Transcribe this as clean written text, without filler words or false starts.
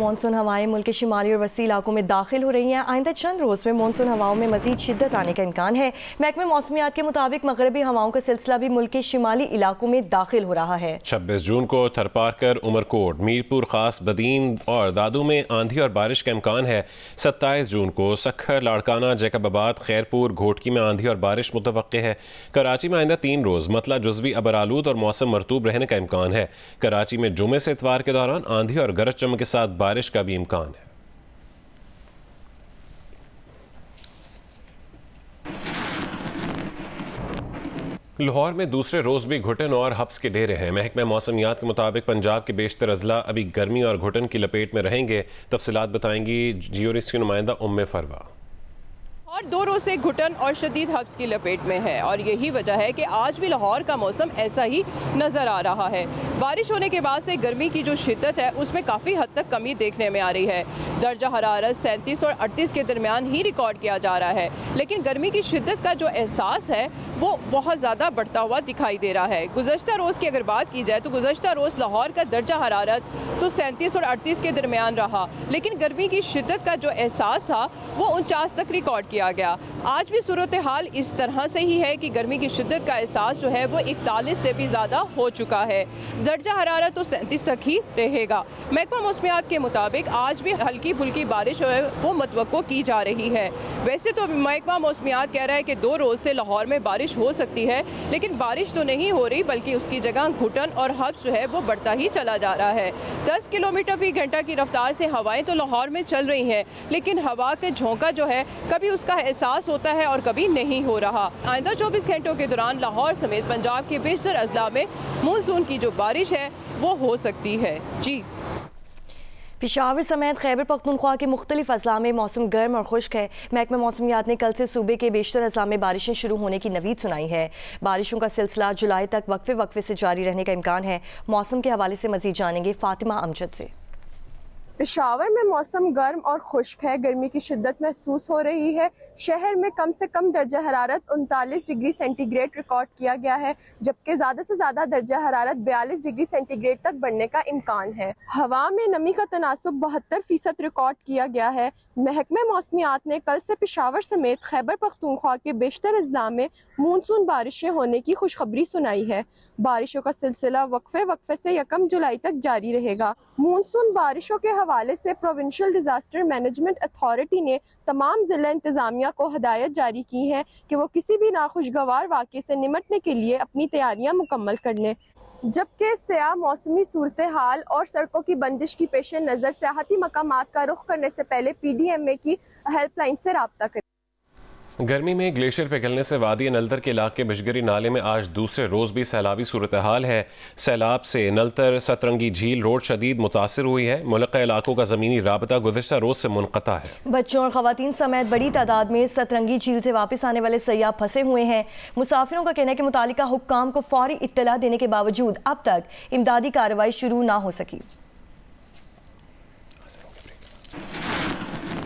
Monsoon हवाएं मुल्क के शिमाली और वसी इलाकों में दाखिल हो रही हैं। आइंदा चंद रोज़ में मॉनसून हवाओं में मजीद शिद्दत आने का इम्कान है। महकमे मौसमियात के मुताबिक मगरबी हवाओं का सिलसिला भी मुल्क के शिमाली इलाकों में दाखिल हो रहा है। 26 जून को थरपारकर, उमरकोट, मीरपुर खास, बदीन और दादू में आंधी और बारिश का इम्कान है। 27 जून को सक्खर, लाड़काना, जैकबाबाद, खैरपुर, घोटकी में आंधी और बारिश मुतवक्के है। कराची में आइंदा 3 रोज़ मतला जुज़वी अबरालूद और मौसम मरतूब रहने का इम्कान है। कराची में जुमे से इतवार के दौरान आंधी और गरज चमक के साथ बारिश का भी इम्कान है। लाहौर में दूसरे रोज भी घुटन और हब्स के डेरे हैं। महकमा मौसमियात के मुताबिक पंजाब के बेशतर अजला अभी गर्मी और घुटन की लपेट में रहेंगे। तफसीलात बताएंगी जियो न्यूज़ की नुमाइंदा उम्मे फरवा। और 2 रोज से घुटन और शदीद हब्स की लपेट में है और यही वजह है कि आज भी लाहौर का मौसम ऐसा ही नज़र आ रहा है। बारिश होने के बाद से गर्मी की जो शिद्दत है उसमें काफ़ी हद तक कमी देखने में आ रही है। दर्जा हरारत 37 और 38 के दरमियान ही रिकॉर्ड किया जा रहा है, लेकिन गर्मी की शिद्दत का जो एहसास है वो बहुत ज़्यादा बढ़ता हुआ दिखाई दे रहा है। गुज़श्ता रोज़ की अगर बात की जाए तो गुज़श्ता रोज़ लाहौर का दर्जा हरारत तो 37 और 38 के दरमियान रहा, लेकिन गर्मी की शिद्दत का जो एहसास था वो 49 तक रिकॉर्ड किया गया। आज भी सूरत हाल इस तरह से ही है कि गर्मी की शिद्दत का एहसास जो है वो 41 से भी ज़्यादा हो चुका है। दर्जा हरारत तो 37 तक ही रहेगा। महकमा मौसमियात के मुताबिक आज भी हल्की फुल्की बारिश है वो मुतवक्को की जा रही है। वैसे तो महकमा मौसमियात कह रहा है कि 2 रोज़ से लाहौर में बारिश हो सकती है, लेकिन बारिश तो नहीं हो रही बल्कि उसकी जगह घुटन और हब्स जो है वो बढ़ता ही चला जा रहा है। 10 किलोमीटर फी घंटा की रफ्तार से हवाएं तो लाहौर में चल रही हैं, लेकिन हवा के झोंका जो है कभी उसका एहसास होता है और कभी नहीं हो रहा। आइंदा 24 घंटों के दौरान लाहौर समेत पंजाब के बेशतर अजला में मानसून की जो बारिश है वो हो सकती है। जी, पेशावर समेत खैबर पख्तूनख्वा के मुख्तलिफ अजला में मौसम गर्म और खुश्क है। महकमा मौसमियात ने कल से सूबे के बेशतर अजला में बारिशें शुरू होने की नवीद सुनाई है। बारिशों का सिलसिला जुलाई तक वक्फे वक्फे से जारी रहने का इम्कान है। मौसम के हवाले से मजीद जानेंगे फातिमा अमजद से। पेशावर में मौसम गर्म और खुश्क है। गर्मी की शिद्दत महसूस हो रही है। शहर में कम से कम दर्जा हरारत 39 डिग्री सेंटीग्रेड रिकॉर्ड किया गया है, जबकि ज़्यादा से ज़्यादा दर्जा हरारत 42 डिग्री सेंटीग्रेड तक बढ़ने का इम्कान है। हवा में नमी का तनासुब 72% रिकॉर्ड किया गया है। महकमे मौसमियात ने कल से पेशावर समेत खैबर पख्तूनख्वा के बेशतर अजला में मानसून बारिशें होने की खुशखबरी सुनाई है। बारिशों का सिलसिला वक्फे वक्फे से 1 जुलाई तक जारी रहेगा। मानसून बारिशों के हवाले से प्रोविंशियल डिजास्टर मैनेजमेंट अथॉरिटी ने तमाम जिला इंतजामिया को हदायत जारी की है कि वो किसी भी नाखुशगवार वाक़े से निमटने के लिए अपनी तैयारियां मुकम्मल कर लें, जबकि सयाह मौसमी सूरत हाल और सड़कों की बंदिश की पेश नज़र सियाहती मकामात का रुख करने से पहले PDMA की हेल्पलाइन से रब्ता करें। गर्मी में ग्लेशियर पिघलने से वादी नलतर के इलाके बिशगरी नाले में आज दूसरे रोज़ भी सैलाबी सूरत हाल है। सैलाब से नलतर सतरंगी झील रोड शदीद मुतासिर हुई है। मुल्का इलाकों का ज़मीनी राबता गुज़श्ता रोज़ से मुनक़ता है। बच्चों और ख़वातीन समेत बड़ी तादाद में सतरंगी झील से वापस आने वाले सयाह फंसे हुए हैं। मुसाफिरों का कहना है कि मुतालिका हुक्काम को फौरी इत्तला देने के बावजूद अब तक इमदादी कार्रवाई शुरू ना हो सकी।